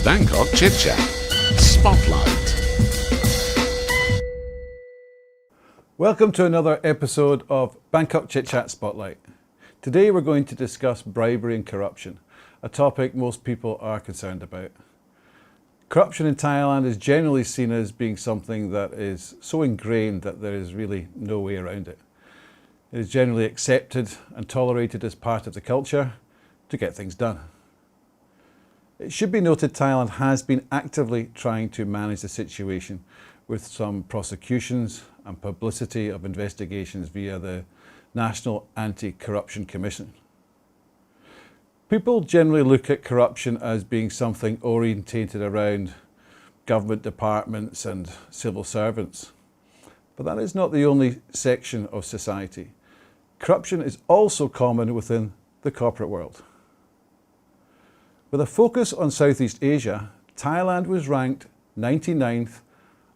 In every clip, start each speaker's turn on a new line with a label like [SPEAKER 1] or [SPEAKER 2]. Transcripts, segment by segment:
[SPEAKER 1] Bangkok ChitChat Spotlight.
[SPEAKER 2] Welcome to another episode of Bangkok ChitChat Spotlight. Today we're going to discuss bribery and corruption, a topic most people are concerned about. Corruption in Thailand is generally seen as being something that is so ingrained that there is really no way around it. It is generally accepted and tolerated as part of the culture to get things done. It should be noted Thailand has been actively trying to manage the situation with some prosecutions and publicity of investigations via the National Anti-Corruption Commission. People generally look at corruption as being something orientated around government departments and civil servants. But that is not the only section of society. Corruption is also common within the corporate world. With a focus on Southeast Asia, Thailand was ranked 99th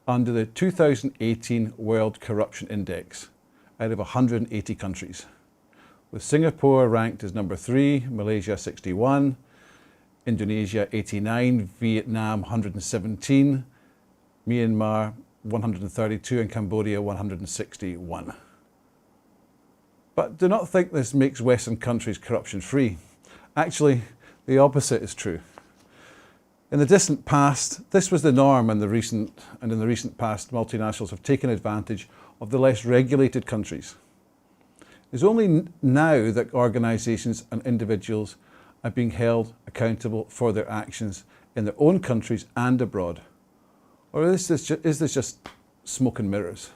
[SPEAKER 2] under the 2018 World Corruption Index out of 180 countries, with Singapore ranked as number 3, Malaysia 61, Indonesia 89, Vietnam 117, Myanmar 132 and Cambodia 161. But do not think this makes Western countries corruption free. Actually, the opposite is true. In the distant past, this was the norm, and in the recent past, multinationals have taken advantage of the less regulated countries. It's only now that organisations and individuals are being held accountable for their actions in their own countries and abroad. Or is this just smoke and mirrors?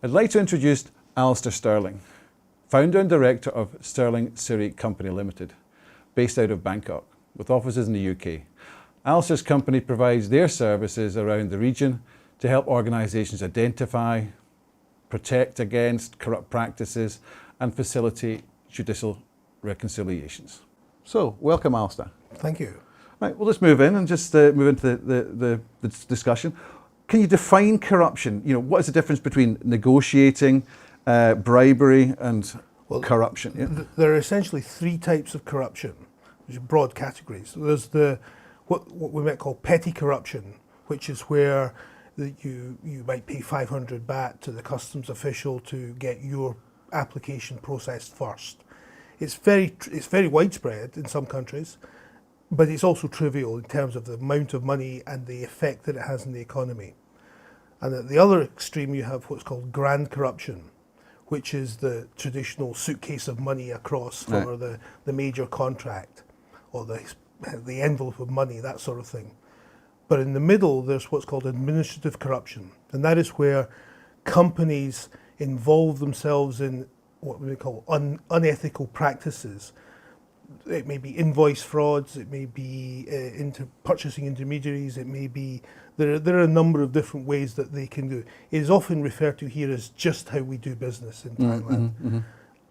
[SPEAKER 2] I'd like to introduce Alastair Stirling, founder and director of Stirling Siri Company Limited, based out of Bangkok, with offices in the UK. Alastair's company provides their services around the region to help organisations identify, protect against corrupt practices and facilitate judicial reconciliations. So, welcome Alastair.
[SPEAKER 3] Thank you.
[SPEAKER 2] Right, well let's move in and just move into the discussion. Can you define corruption? You know, what is the difference between negotiating, bribery and corruption? Yeah?
[SPEAKER 3] There are essentially three types of corruption, which are broad categories. There's what we might call petty corruption, which is where you might pay 500 baht to the customs official to get your application processed first. It's very widespread in some countries, but it's also trivial in terms of the amount of money and the effect that it has in the economy. And at the other extreme, you have what's called grand corruption, which is the traditional suitcase of money across for the major contract, or the envelope of money, that sort of thing. But in the middle, there's what's called administrative corruption, and that is where companies involve themselves in what we call unethical practices. It may be invoice frauds, it may be purchasing intermediaries, it may be, there are a number of different ways that they can do it. It is often referred to here as just how we do business in Thailand. Mm-hmm.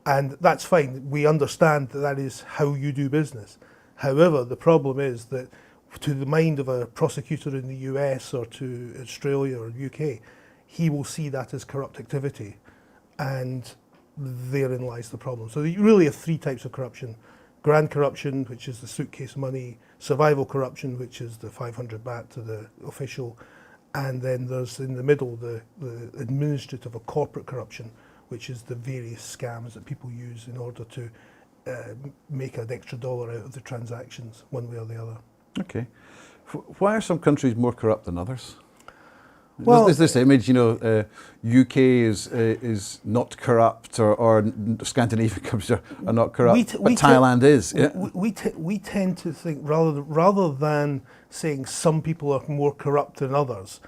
[SPEAKER 3] And that's fine, we understand that is how you do business. However, the problem is that to the mind of a prosecutor in the US or to Australia or UK, he will see that as corrupt activity, and therein lies the problem. So you really have three types of corruption. Grand corruption, which is the suitcase money, survival corruption, which is the 500 baht to the official, and then there's in the middle the administrative or corporate corruption, which is the various scams that people use in order to make an extra dollar out of the transactions, one way or the other.
[SPEAKER 2] Okay. Why are some countries more corrupt than others?
[SPEAKER 3] Well,
[SPEAKER 2] there's this image, UK is not corrupt, or Scandinavian countries are not corrupt, but Thailand is. Yeah?
[SPEAKER 3] We tend to think, rather than saying some people are more corrupt than others,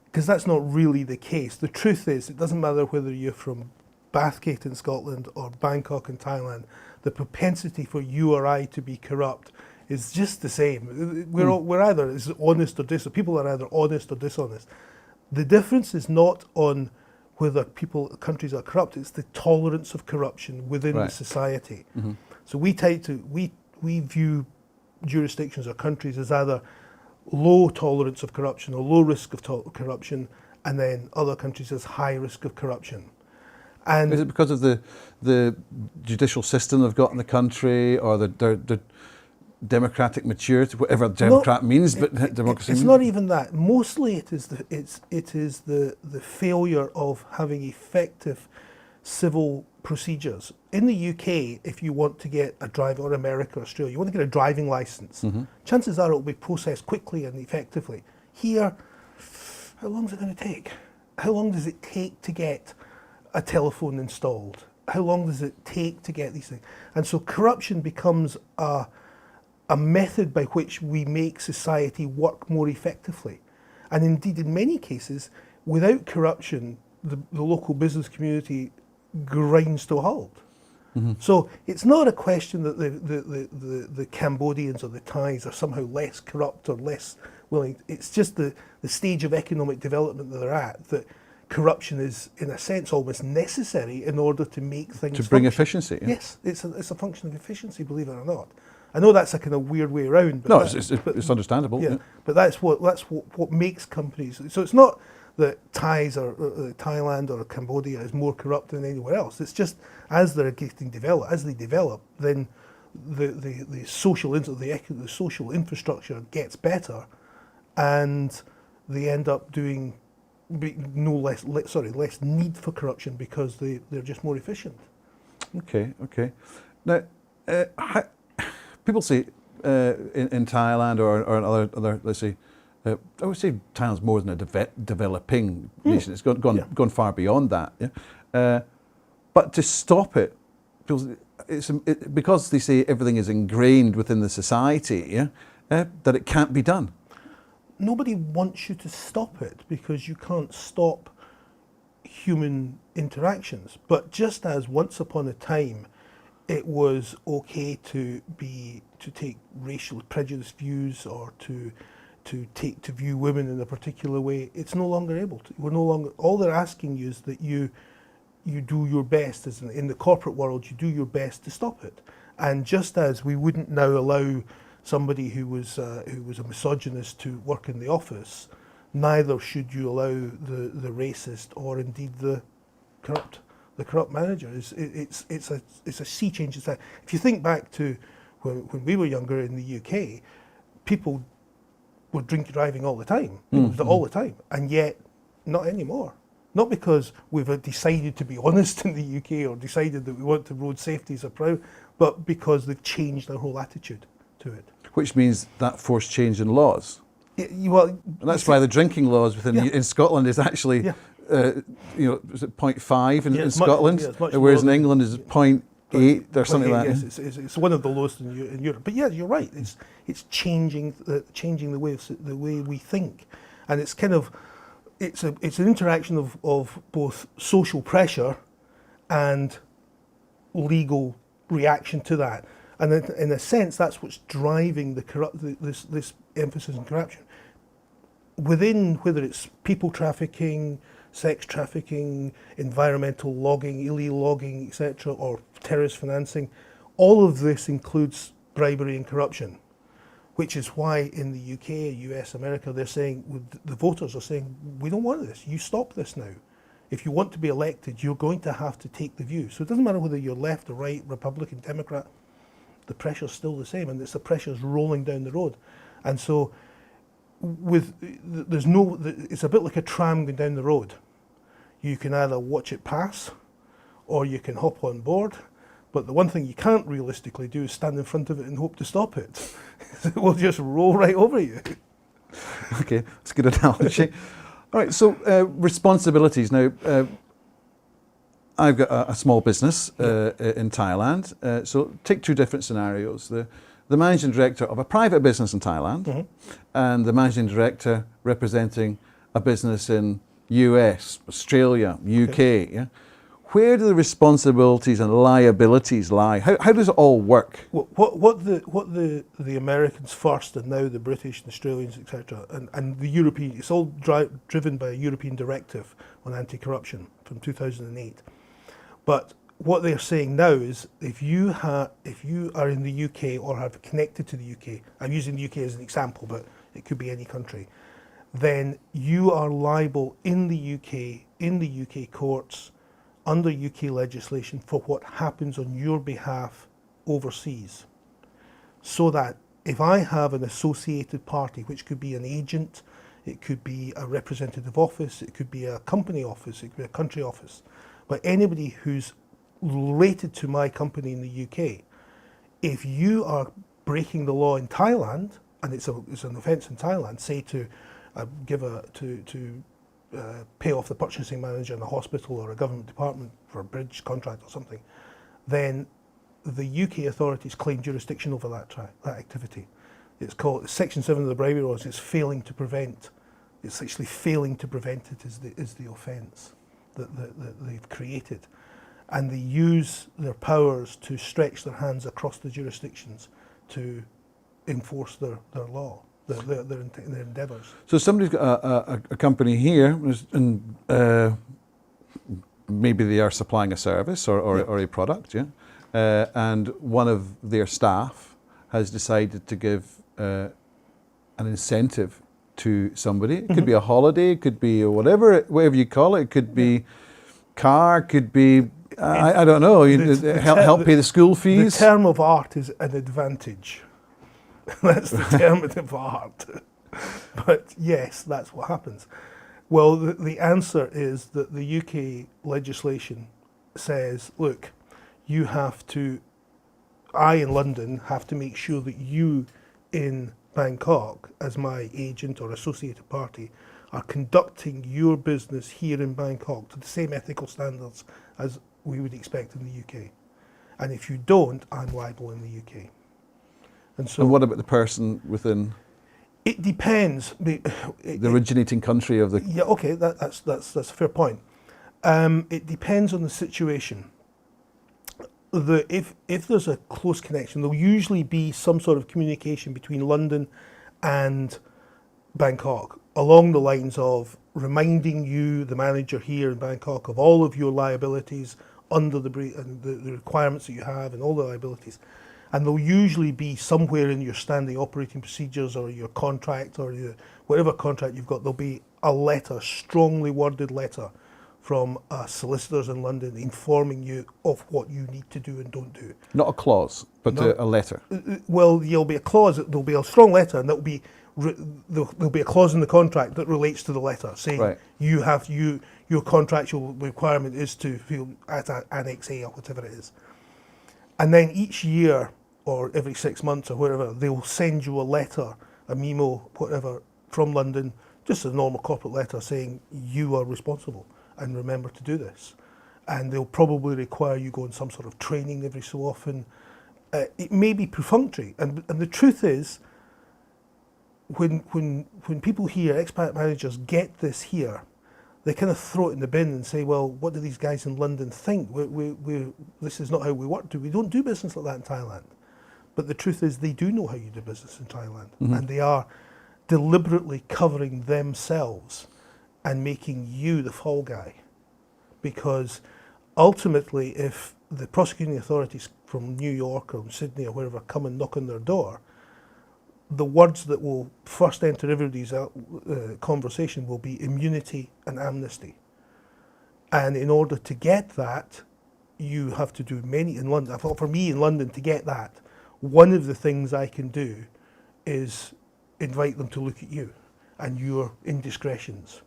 [SPEAKER 3] because that's not really the case. The truth is, it doesn't matter whether you're from Bathgate in Scotland or Bangkok in Thailand, the propensity for you or I to be corrupt is just the same. We're either as honest or dishonest. People are either honest or dishonest. The difference is not on whether countries are corrupt, it's the tolerance of corruption within the society. Mm-hmm. So we view jurisdictions or countries as either low tolerance of corruption or low risk of corruption, and then other countries as high risk of corruption. And
[SPEAKER 2] is it because of the judicial system they've got in the country, or democratic maturity, whatever democrat means, but democracy
[SPEAKER 3] It's
[SPEAKER 2] means.
[SPEAKER 3] not even that. Mostly it is the failure of having effective civil procedures. In the UK, if you want to get a driving, or America or Australia, you want to get a driving license, chances are it will be processed quickly and effectively. Here, how long is it going to take? How long does it take to get a telephone installed? How long does it take to get these things? And so corruption becomes a method by which we make society work more effectively. And indeed, in many cases, without corruption, the local business community grinds to a halt. So it's not a question that the Cambodians or the Thais are somehow less corrupt or less willing. It's just the stage of economic development that they're at, that corruption is, in a sense, almost necessary in order to make things
[SPEAKER 2] To bring
[SPEAKER 3] function.
[SPEAKER 2] efficiency. Yeah.
[SPEAKER 3] Yes, it's a function of efficiency, believe it or not. I know that's a kind of weird way around. But
[SPEAKER 2] No,
[SPEAKER 3] but
[SPEAKER 2] it's understandable.
[SPEAKER 3] yeah,
[SPEAKER 2] Yeah.
[SPEAKER 3] but that's what makes companies. So it's not that Thais or Thailand or Cambodia is more corrupt than anywhere else. It's just as they're getting developed, as they develop, then the social infrastructure gets better, and they end up doing less need for corruption because they're just more efficient.
[SPEAKER 2] Okay. Now, people say in Thailand or in other, let's say, I would say Thailand's more than a developing nation. It's gone far beyond that. Yeah? But to stop it, because they say everything is ingrained within the society, yeah, that it can't be done.
[SPEAKER 3] Nobody wants you to stop it because you can't stop human interactions. But just as once upon a time it was okay to take racial prejudice views or to view women in a particular way, it's no longer able to. We're no longer. All they're asking you is that you do your best, as in the corporate world, you do your best to stop it. And just as we wouldn't now allow somebody who was a misogynist to work in the office, neither should you allow the racist or indeed the corrupt manager. It's a sea change. If you think back to when we were younger in the UK, people were driving all the time. All the time, and yet not anymore. Not because we've decided to be honest in the UK or decided that we want the road safety as a priority, but because they've changed their whole attitude to it.
[SPEAKER 2] Which means that forced change in laws.
[SPEAKER 3] And
[SPEAKER 2] that's why the drinking laws in Scotland is actually, is it 0.5 in Scotland, whereas in England is 0.8 or something like that.
[SPEAKER 3] Yes, it's one of the lowest in Europe. But yeah, you're right. It's changing the way we think, and it's kind of it's an interaction of both social pressure and legal reaction to that. And in a sense, that's what's driving this emphasis on corruption. Within, whether it's people trafficking, sex trafficking, environmental logging, illegal logging, etc., or terrorist financing, all of this includes bribery and corruption, which is why in the UK, US, America, they're saying, the voters are saying, we don't want this, you stop this now. If you want to be elected, you're going to have to take the view. So it doesn't matter whether you're left or right, Republican, Democrat, the pressure's still the same, and the pressure's rolling down the road. And so it's a bit like a tram going down the road. You can either watch it pass or you can hop on board, but the one thing you can't realistically do is stand in front of it and hope to stop it. It will just roll right over you.
[SPEAKER 2] Okay, that's a good analogy. All right, so responsibilities. Now, I've got a small business in Thailand. So take two different scenarios. The managing director of a private business in Thailand and the managing director representing a business in US, Australia, UK. Yeah? Where do the responsibilities and liabilities lie? How does it all work?
[SPEAKER 3] What the Americans first, and now the British and Australians, etc., and the European, it's all driven by a European directive on anti-corruption from 2008. But what they're saying now is, if you are in the UK or have connected to the UK, I'm using the UK as an example, but it could be any country, then you are liable in the UK courts, under UK legislation, for what happens on your behalf overseas. So that if I have an associated party, which could be an agent, it could be a representative office, it could be a company office, it could be a country office, but anybody who's related to my company in the UK, if you are breaking the law in Thailand, and it's an offence in Thailand, say to pay off the purchasing manager in a hospital or a government department for a bridge contract or something, then the UK authorities claim jurisdiction over that activity. It's called Section 7 of the Bribery Laws. It's failing to prevent. It's actually failing to prevent it is the offence that they've created, and they use their powers to stretch their hands across the jurisdictions to enforce their law, their endeavours.
[SPEAKER 2] So somebody's got a company here, and maybe they are supplying a service or a product, yeah, and one of their staff has decided to give an incentive to somebody. It could be a holiday, it could be whatever you call it. It could be car, could be I don't know. Help pay the school fees.
[SPEAKER 3] The term of art is an advantage. That's the term of art. But yes, that's what happens. Well, the answer is that the UK legislation says, look, you have to, I in London have to make sure that you in Bangkok, as my agent or associated party, are conducting your business here in Bangkok to the same ethical standards as we would expect in the UK. And if you don't, I'm liable in the UK. And so,
[SPEAKER 2] and what about the person within?
[SPEAKER 3] It depends.
[SPEAKER 2] The originating country of the.
[SPEAKER 3] Yeah, okay, that's a fair point. It depends on the situation. If there's a close connection, there'll usually be some sort of communication between London and Bangkok along the lines of reminding you, the manager here in Bangkok, of all of your liabilities under the requirements that you have and all the liabilities. And there'll usually be somewhere in your standing operating procedures or your contract or whatever contract you've got, there'll be a letter, strongly worded letter from solicitors in London informing you of what you need to do and don't do.
[SPEAKER 2] Not a clause, but a letter.
[SPEAKER 3] Well, there'll be a clause, there'll be a strong letter, and there'll be a clause in the contract that relates to the letter, saying
[SPEAKER 2] right.
[SPEAKER 3] your contractual requirement is to feel at Annex A or whatever it is. And then each year, or every 6 months or whatever, they'll send you a letter, a memo, whatever, from London, just a normal corporate letter saying you are responsible and remember to do this. And they'll probably require you go on some sort of training every so often. It may be perfunctory, and the truth is, when people here, expat managers, get this here, they kind of throw it in the bin and say, well, what do these guys in London think? This is not how we work. We don't do business like that in Thailand. But the truth is they do know how you do business in Thailand. Mm-hmm. And they are deliberately covering themselves and making you the fall guy. Because ultimately, if the prosecuting authorities from New York or Sydney or wherever come and knock on their door, the words that will first enter everybody's conversation will be immunity and amnesty. And in order to get that, you have to do many in London. I thought for me in London to get that, one of the things I can do is invite them to look at you and your indiscretions.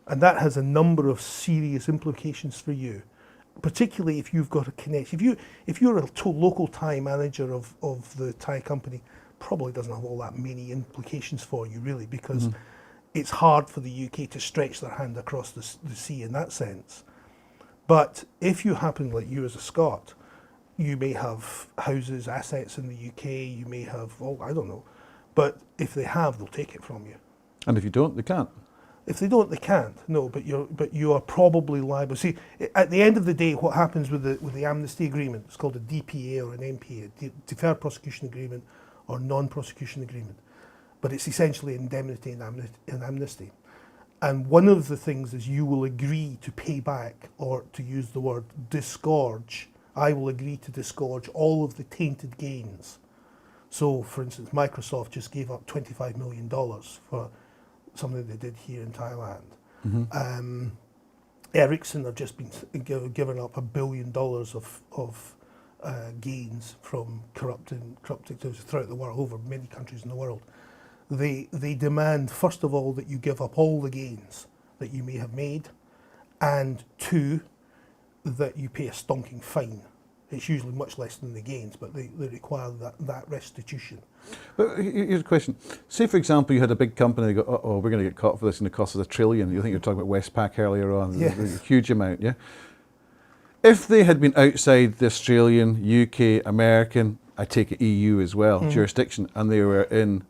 [SPEAKER 3] And that has a number of serious implications for you, particularly if you've got a connection. If you're a local Thai manager of the Thai company, probably doesn't have all that many implications for you really, because it's hard for the UK to stretch their hand across the sea in that sense. But if you happen, like you as a Scot, you may have houses, assets in the UK, you may have, I don't know. But if they have, they'll take it from you.
[SPEAKER 2] And if you don't, they can't.
[SPEAKER 3] If they don't, they can't. No, but you are probably liable. See, at the end of the day, what happens with the amnesty agreement, it's called a DPA or an MPA, Deferred Prosecution Agreement or Non-Prosecution Agreement. But it's essentially indemnity and amnesty. And one of the things is you will agree to pay back, or to use the word disgorge, I will agree to disgorge all of the tainted gains. So, for instance, Microsoft just gave up $25 million for something they did here in Thailand. Mm-hmm. Ericsson have just been given up $1 billion of gains from corrupt activities throughout the world, over many countries in the world. They demand, first of all, that you give up all the gains that you may have made, and two, that you pay a stonking fine. It's usually much less than the gains, but they require that restitution.
[SPEAKER 2] But here's a question. Say, for example, you had a big company, they go, oh, we're going to get caught for this and it costs us $1 trillion. You think you were talking about Westpac earlier on,
[SPEAKER 3] Yes.
[SPEAKER 2] a huge amount, yeah? If they had been outside the Australian, UK, American, I take it EU as well, jurisdiction, and they were in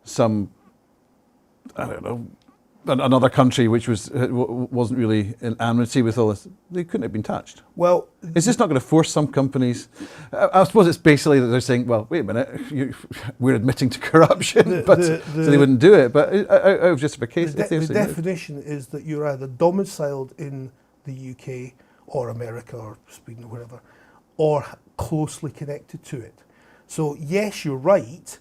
[SPEAKER 2] some, I don't know, another country which wasn't really in amity with all this, they couldn't have been touched.
[SPEAKER 3] Well,
[SPEAKER 2] Is this not going to force some companies? I suppose it's basically that they're saying, well, wait a minute, we're admitting to corruption, so they wouldn't do it. But out of justification,
[SPEAKER 3] the definition is that you're either domiciled in the UK or America or Sweden or wherever, or closely connected to it. So yes, you're right.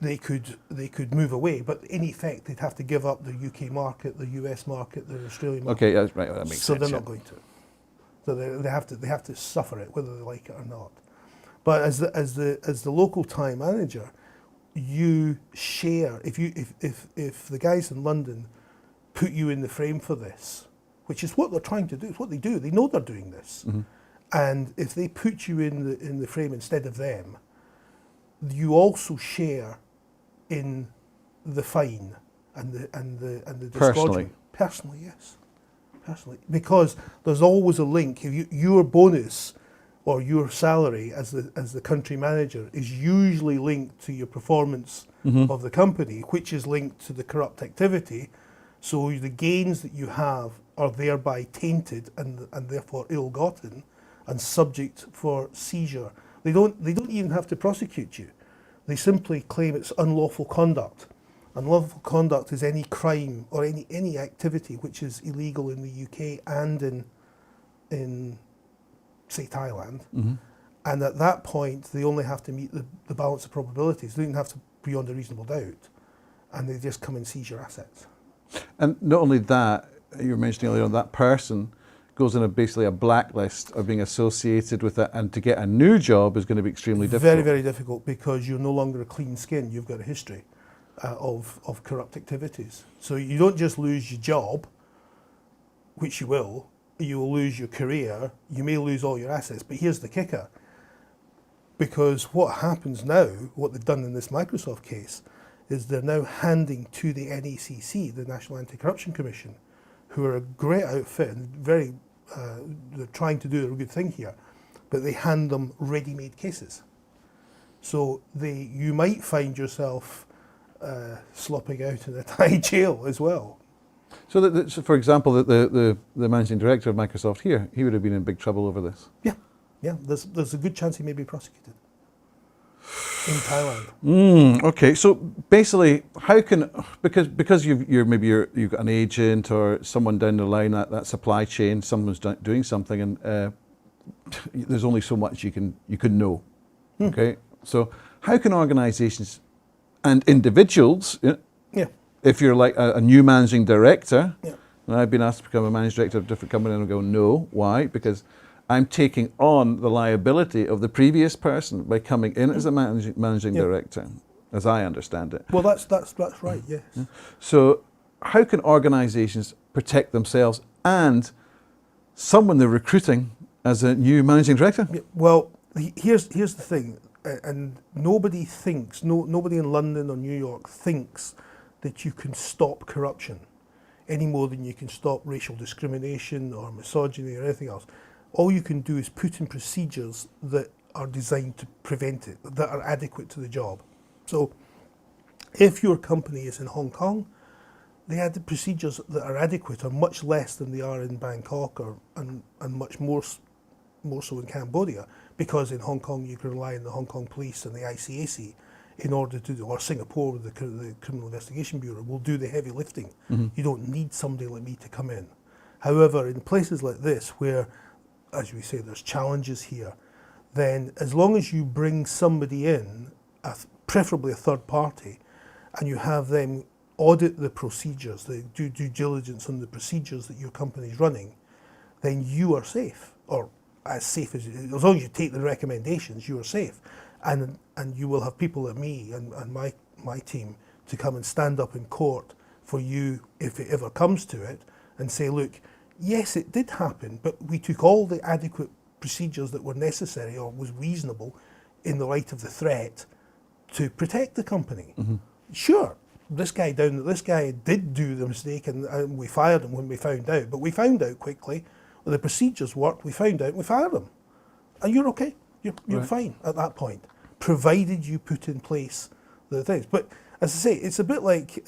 [SPEAKER 3] They could move away, but in effect they'd have to give up the UK market, the US market, the Australian market.
[SPEAKER 2] Okay, that's right. That makes sense.
[SPEAKER 3] So they're not going to. So they have to suffer it, whether they like it or not. But as the local Thai manager, you share. If the guys in London put you in the frame for this, which is what they're trying to do, it's what they do. They know they're doing this, and if they put you in the frame instead of them, you also share in the fine and the disgorgement. Personally, yes. Personally, because there's always a link. If your bonus or your salary as the country manager is usually linked to your performance of the company, which is linked to the corrupt activity. So the gains that you have are thereby tainted and therefore ill-gotten and subject for seizure. They don't even have to prosecute you. They simply claim it's unlawful conduct. Unlawful conduct is any crime or any activity which is illegal in the UK and in say Thailand. And at that point they only have to meet the balance of probabilities. They don't have to beyond a reasonable doubt, and they just come and seize your assets.
[SPEAKER 2] And not only that, you were mentioning earlier on, that person goes in basically a blacklist of being associated with it, and to get a new job is going to be extremely difficult.
[SPEAKER 3] Very, very difficult, because you're no longer a clean skin. You've got a history of corrupt activities. So you don't just lose your job, which you will lose your career, you may lose all your assets, but here's the kicker. Because what happens now, what they've done in this Microsoft case, is they're now handing to the NACC, the National Anti-Corruption Commission, who are a great outfit and they're trying to do a good thing here, but they hand them ready-made cases. So you might find yourself slopping out in a Thai jail as well.
[SPEAKER 2] So, for example, the managing director of Microsoft here, he would have been in big trouble over this.
[SPEAKER 3] Yeah. There's a good chance he may be prosecuted in Thailand.
[SPEAKER 2] Okay, so basically, how can, because you've got an agent or someone down the line, that supply chain, someone's doing something, and there's only so much you can know. Okay, so how can organisations and individuals, if you're like a new managing director, and I've been asked to become a managing director of a different company, and I go, no, why? Because I'm taking on the liability of the previous person by coming in as a managing director, as I understand it.
[SPEAKER 3] Well, that's right, yes.
[SPEAKER 2] So how can organisations protect themselves and someone they're recruiting as a new managing director?
[SPEAKER 3] Well, here's the thing, and nobody in London or New York thinks that you can stop corruption any more than you can stop racial discrimination or misogyny or anything else. All you can do is put in procedures that are designed to prevent it, that are adequate to the job. So if your company is in Hong Kong, the procedures that are adequate are much less than they are in Bangkok and much more so in Cambodia, because in Hong Kong you can rely on the Hong Kong police and the ICAC in order to or Singapore with the Criminal Investigation Bureau will do the heavy lifting. You don't need somebody like me to come in. However, in places like this where, as we say, there's challenges here, then as long as you bring somebody in, preferably a third party, and you have them audit the procedures, they do due diligence on the procedures that your company is running, then you are safe, or as safe as long as you take the recommendations, you are safe, and you will have people like me and my team to come and stand up in court for you if it ever comes to it, and say, look, yes, it did happen, but we took all the adequate procedures that were necessary or was reasonable in the light of the threat to protect the company. Sure, this guy did do the mistake, and we fired him when we found out, but we found out quickly, well, the procedures worked, we found out, and we fired him. And you're okay, you're fine at that point, provided you put in place the things. But as I say, it's a bit like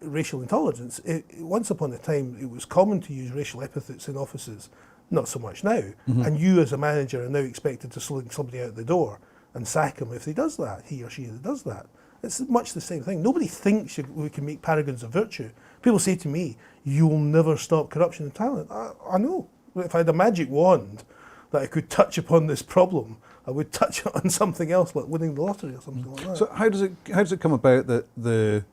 [SPEAKER 3] racial intolerance. Once upon a time, it was common to use racial epithets in offices, not so much now. And you as a manager are now expected to sling somebody out the door and sack him if he does that, he or she does that. It's much the same thing. Nobody thinks we can make paragons of virtue. People say to me, you'll never stop corruption in Thailand. I know. If I had a magic wand that I could touch upon this problem, I would touch it on something else, like winning the lottery or something like that.
[SPEAKER 2] So how does it come about that the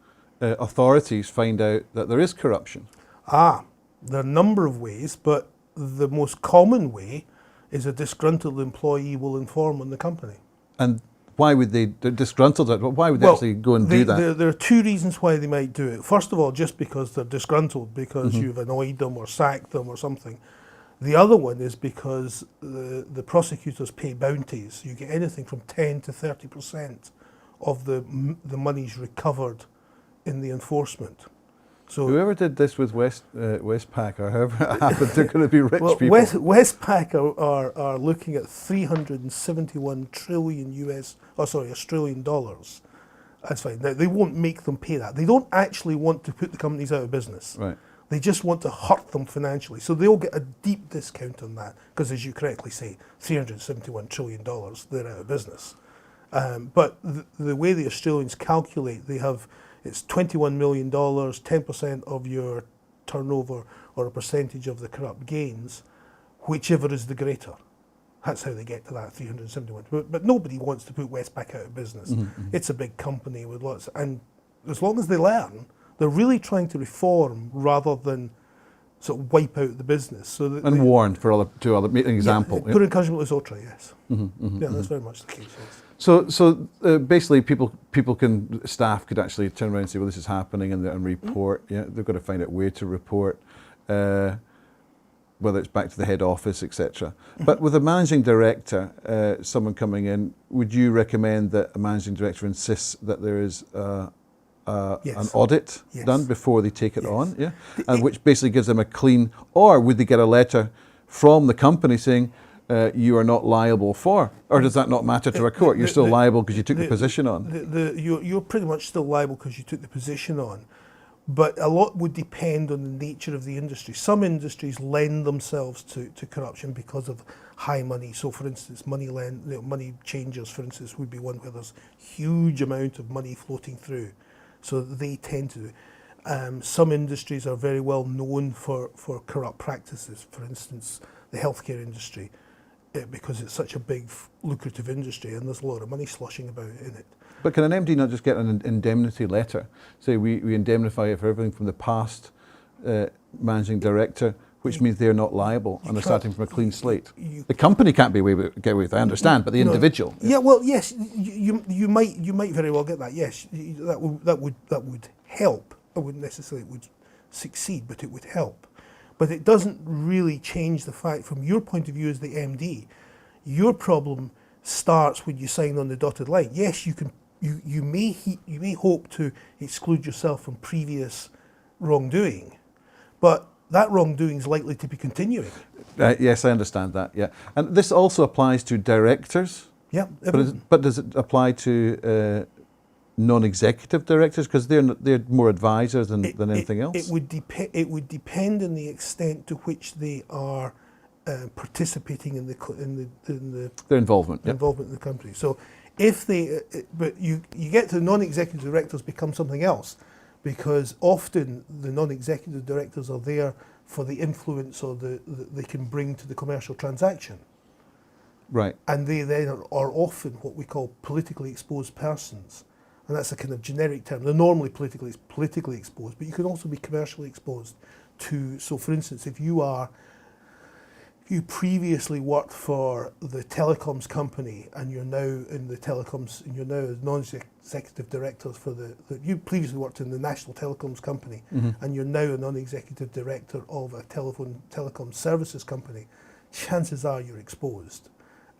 [SPEAKER 2] authorities find out that there is corruption?
[SPEAKER 3] There are a number of ways, but the most common way is a disgruntled employee will inform on the company.
[SPEAKER 2] And why would they're disgruntled? Why would they actually go and do that?
[SPEAKER 3] There are two reasons why they might do it. First of all, just because they're disgruntled, because you've annoyed them or sacked them or something. The other one is because the prosecutors pay bounties. You get anything from 10 to 30% of the monies recovered in the enforcement. So
[SPEAKER 2] whoever did this with Westpac or however it happened, they're going to be rich people.
[SPEAKER 3] Westpac are looking at 371 trillion Australian dollars. That's fine. Now, they won't make them pay that. They don't actually want to put the companies out of business.
[SPEAKER 2] Right.
[SPEAKER 3] They just want to hurt them financially. So they'll get a deep discount on that, because as you correctly say, $371 trillion, they're out of business. But the way the Australians calculate, it's $21 million, 10% of your turnover or a percentage of the corrupt gains, whichever is the greater. That's how they get to that 371. But nobody wants to put Westpac out of business. It's a big company with lots, and as long as they learn, they're really trying to reform rather than sort of wipe out the business. So that
[SPEAKER 2] and warn for an example.
[SPEAKER 3] Put encouragement as ultra, yes. That's very much the case. Yes.
[SPEAKER 2] So basically, staff could actually turn around and say, well, this is happening, and report. Yeah, they've got to find out where to report, whether it's back to the head office, etc. But with a managing director, someone coming in, would you recommend that a managing director insists that there is an audit done before they take it on? Yeah, and which basically gives them a clean. Or would they get a letter from the company saying, you are not liable for, or does that not matter to a court? You're still liable because you took the position on.
[SPEAKER 3] You're pretty much still liable because you took the position on, but a lot would depend on the nature of the industry. Some industries lend themselves to corruption because of high money. So, for instance, money changers, for instance, would be one where there's huge amount of money floating through. So they tend to. Some industries are very well known for corrupt practices. For instance, the healthcare industry. Because it's such a big, lucrative industry, and there's a lot of money sloshing about in it.
[SPEAKER 2] But can an MD not just get an indemnity letter? Say we indemnify you for everything from the past managing director, which means they're not liable and they're starting from a clean slate. The company can't get away with it, I understand, but the individual.
[SPEAKER 3] Yeah, well, yes, you might very well get that. Yes, that would help. I wouldn't necessarily would succeed, but it would help. But it doesn't really change the fact, from your point of view as the MD, your problem starts when you sign on the dotted line. Yes, you may hope to exclude yourself from previous wrongdoing, but that wrongdoing is likely to be continuing.
[SPEAKER 2] Yes, I understand that. Yeah, and this also applies to directors.
[SPEAKER 3] Yeah,
[SPEAKER 2] but does it apply to non-executive directors, because they're more advisors than anything else?
[SPEAKER 3] It would depend on the extent to which they are participating in
[SPEAKER 2] their involvement.
[SPEAKER 3] Involvement in the company. So if but you get to non-executive directors become something else, because often the non-executive directors are there for the influence or they can bring to the commercial transaction.
[SPEAKER 2] Right.
[SPEAKER 3] And they then are often what we call politically exposed persons. And that's a kind of generic term. They're normally politically exposed, but you can also be commercially exposed to. So, for instance, if you are you previously worked for the telecoms company and you're now in the telecoms, and you're now as non-executive directors for you previously worked in the national telecoms company and you're now a non-executive director of a telecom services company, chances are you're exposed.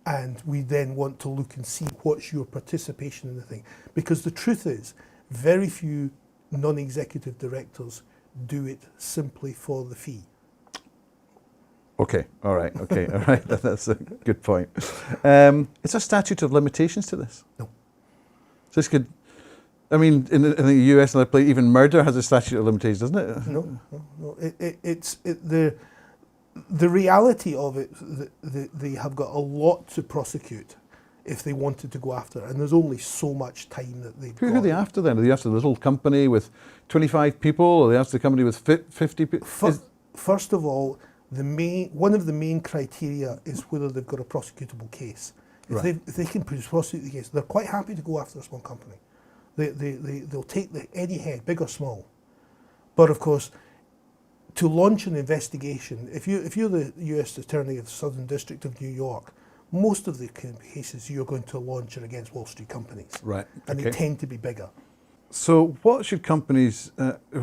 [SPEAKER 3] And we then want to look and see what's your participation in the thing. Because the truth is, very few non-executive directors do it simply for the fee.
[SPEAKER 2] Okay, all right, that's a good point. Is there a statute of limitations to this?
[SPEAKER 3] No.
[SPEAKER 2] So this could, I mean, in the US and other places, even murder has a statute of limitations, doesn't it?
[SPEAKER 3] No. The reality of it, they have got a lot to prosecute if they wanted to go after it, and there's only so much time that they've got.
[SPEAKER 2] Who are they after then? Are they after the little company with 25 people, or are they after the company with 50 people?
[SPEAKER 3] First of all, one of the main criteria is whether they've got a prosecutable case. If they can prosecute the case, they're quite happy to go after a small company. They'll take any head, big or small. But of course, to launch an investigation, if you're the US Attorney of the Southern District of New York, most of the cases you're going to launch are against Wall Street companies.
[SPEAKER 2] Right.
[SPEAKER 3] And they tend to be bigger.
[SPEAKER 2] So what should companies,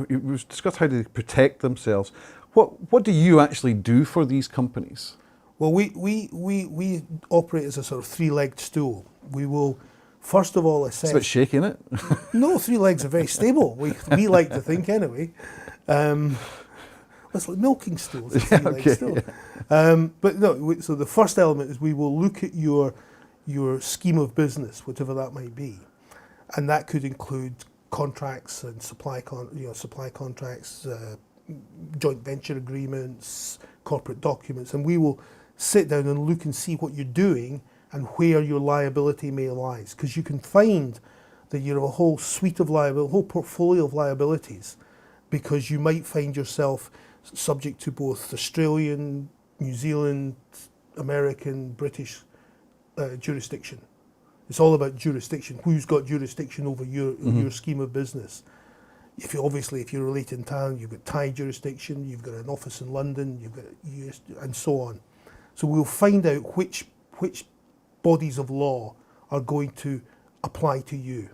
[SPEAKER 2] we've discussed how they protect themselves. What do you actually do for these companies?
[SPEAKER 3] Well, we operate as a sort of three-legged stool. We will, first of all, assess...
[SPEAKER 2] It's a bit shaky, isn't it?
[SPEAKER 3] No, three legs are very stable. We like to think anyway. It's like milking stools. Stool. But no, so the first element is we will look at your scheme of business, whatever that might be, and that could include contracts and supply contracts, joint venture agreements, corporate documents, and we will sit down and look and see what you're doing and where your liability may lie, because you can find that you have a whole suite of liability, a whole portfolio of liabilities, because you might find yourself subject to both Australian, New Zealand, American, British jurisdiction. It's all about jurisdiction. Who's got jurisdiction over your scheme of business? If you're related in Thailand, you've got Thai jurisdiction, you've got an office in London, you've got US, and so on. So we'll find out which bodies of law are going to apply to you.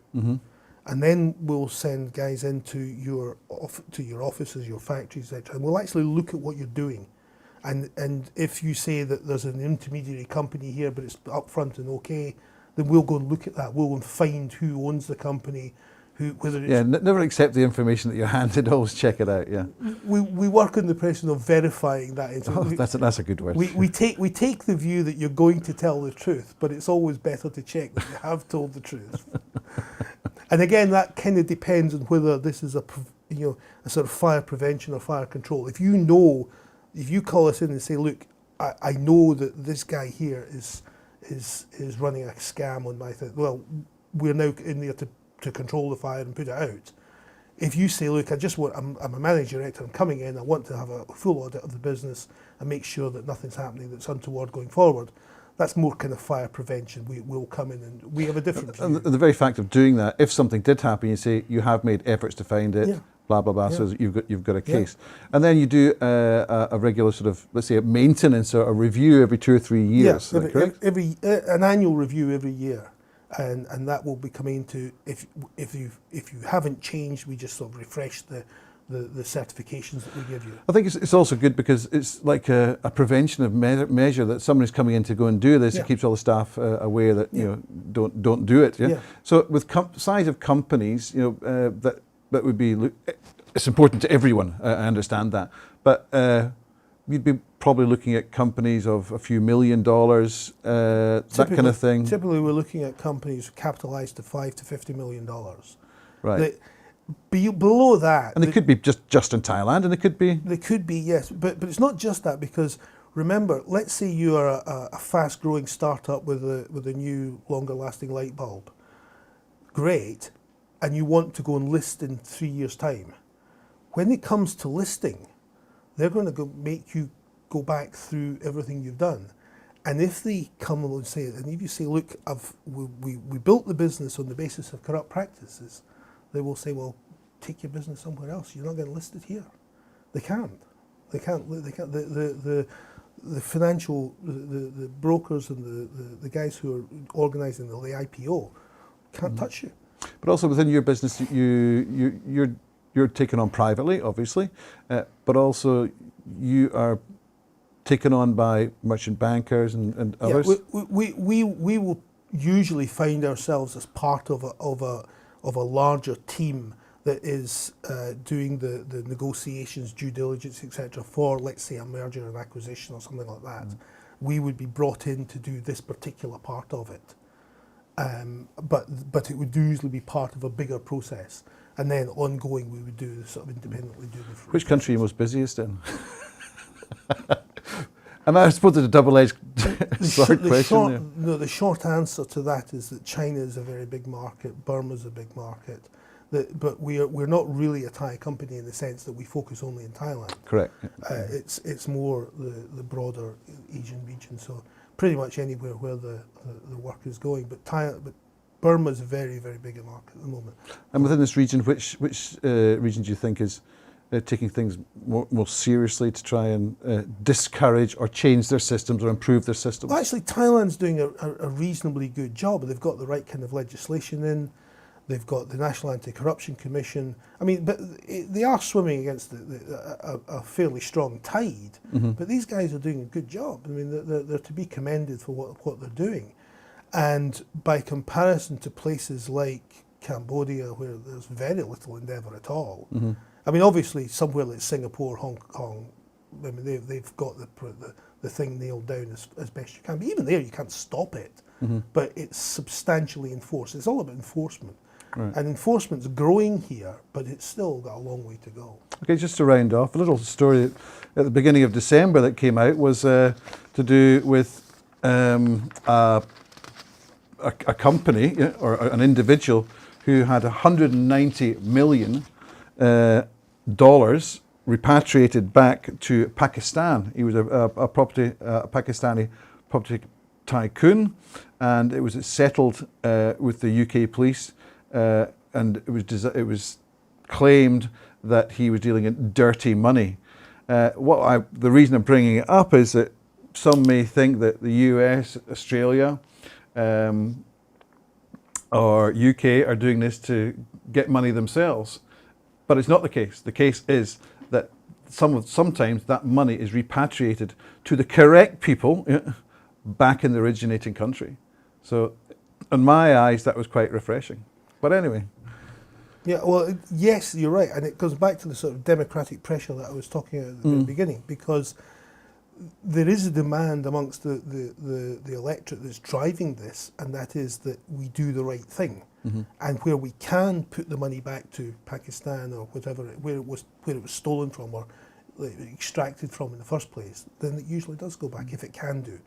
[SPEAKER 3] And then we'll send guys into your offices, your factories, etc. And we'll actually look at what you're doing. And if you say that there's an intermediary company here, but it's upfront and okay, then we'll go and look at that. We'll go and find who owns the company, whether it's...
[SPEAKER 2] Yeah, never accept the information that you're handed, always check it out, yeah.
[SPEAKER 3] We work on the premise of verifying that.
[SPEAKER 2] Oh, that's a good word.
[SPEAKER 3] We take the view that you're going to tell the truth, but it's always better to check that you have told the truth. And again, that kind of depends on whether this is a sort of fire prevention or fire control. If you call us in and say, look, I know that this guy here is running a scam on my thing. Well, we're now in there to control the fire and put it out. If you say, look, I'm a managing director, I'm coming in, I want to have a full audit of the business and make sure that nothing's happening that's untoward going forward, that's more kind of fire prevention. We'll come in and we have a different view.
[SPEAKER 2] And the very fact of doing that, if something did happen, you say you have made efforts to find it, blah, blah, blah, so you've got a case. And then you do a regular sort of, let's say, a maintenance or a review every 2 or 3 years.
[SPEAKER 3] Yes, an annual review every year. And that will be coming to, if you haven't changed, we just sort of refresh the certifications that we give you.
[SPEAKER 2] I think it's also good because it's like a preventive measure that someone is coming in to go and do this. It keeps all the staff aware that don't do it. Yeah. So with size of companies, that would be, it's important to everyone. I understand that, but we'd be probably looking at companies of a few $1 million, that kind of thing.
[SPEAKER 3] Typically, we're looking at companies capitalised to $5 to $50 million.
[SPEAKER 2] Right.
[SPEAKER 3] Below that,
[SPEAKER 2] and it could be just in Thailand, and it could be.
[SPEAKER 3] They could be, yes, but it's not just that, because remember, let's say you are a fast-growing startup with a new, longer-lasting light bulb. Great, and you want to go and list in 3 years' time. When it comes to listing, they're going to make you go back through everything you've done. And if they come and say, and if you say, look, we built the business on the basis of corrupt practices, they will say, well, take your business somewhere else. You're not going to list it here. They can't. the financial, the brokers and the guys who are organising the IPO can't touch you.
[SPEAKER 2] But also within your business, you're taken on privately, obviously, but also you are taken on by merchant bankers and others.
[SPEAKER 3] Yeah, we will usually find ourselves as part of a larger team that is doing the negotiations, due diligence, etc. for, let's say, a merger and acquisition or something like that. We would be brought in to do this particular part of it. But it would usually be part of a bigger process, and then ongoing we would do sort of independently do the.
[SPEAKER 2] Which country are you most busiest in? And I suppose it's a double-edged sword question.
[SPEAKER 3] The short answer to that is that China is a very big market, Burma is a big market, but we're not really a Thai company in the sense that we focus only in Thailand.
[SPEAKER 2] Correct.
[SPEAKER 3] It's more the broader Asian region. So pretty much anywhere where the work is going, but Burma is a very, very big market at the moment.
[SPEAKER 2] And within this region, which region do you think is taking things more seriously to try and discourage or change their systems or improve their systems?
[SPEAKER 3] Well, actually, Thailand's doing a reasonably good job. They've got the right kind of legislation in. They've got the National Anticorruption Commission. I mean, but they are swimming against a fairly strong tide. Mm-hmm. But these guys are doing a good job. I mean, they're to be commended for what they're doing. And by comparison to places like Cambodia, where there's very little endeavour at all. Mm-hmm. I mean, obviously, somewhere like Singapore, Hong Kong, I mean, they've got the thing nailed down as best you can. But even there, you can't stop it. Mm-hmm. But it's substantially enforced. It's all about enforcement. Right. And enforcement's growing here, but it's still got a long way to go. Okay, just to round off, a little story at the beginning of December that came out was to do with a company or an individual who had $190 million repatriated back to Pakistan. He was a Pakistani property tycoon, and it was settled with the UK police. And it was claimed that he was dealing in dirty money. The reason I'm bringing it up is that some may think that the US, Australia, or UK are doing this to get money themselves, but it's not the case. The case is that sometimes that money is repatriated to the correct people back in the originating country. So, in my eyes, that was quite refreshing. But anyway. Yeah, well, yes, you're right. And it goes back to the sort of democratic pressure that I was talking about at the very beginning, because there is a demand amongst the electorate that's driving this, and that is that we do the right thing. Mm-hmm. And where we can put the money back to Pakistan or whatever, where it was stolen from or extracted from in the first place, then it usually does go back if it can do.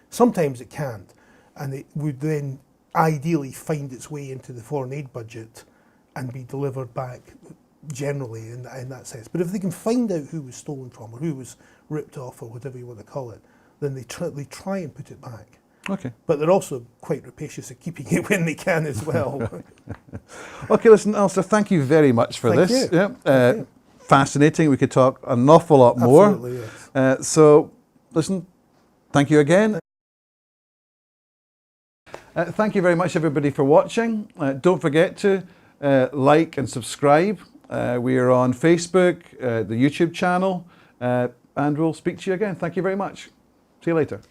[SPEAKER 3] Sometimes it can't, and it would then ideally find its way into the foreign aid budget and be delivered back generally in that sense. But if they can find out who was stolen from or who was ripped off or whatever you want to call it, then they try and put it back. Okay. But they're also quite rapacious at keeping it when they can as well.
[SPEAKER 2] Okay, listen, Alastair, thank you very much for this.
[SPEAKER 3] You.
[SPEAKER 2] Yeah, fascinating. We could talk an awful lot more.
[SPEAKER 3] Absolutely, yes.
[SPEAKER 2] So, listen, thank you again. Thank you very much, everybody, for watching. Don't forget to like and subscribe. We are on Facebook, the YouTube channel, and we'll speak to you again. Thank you very much. See you later.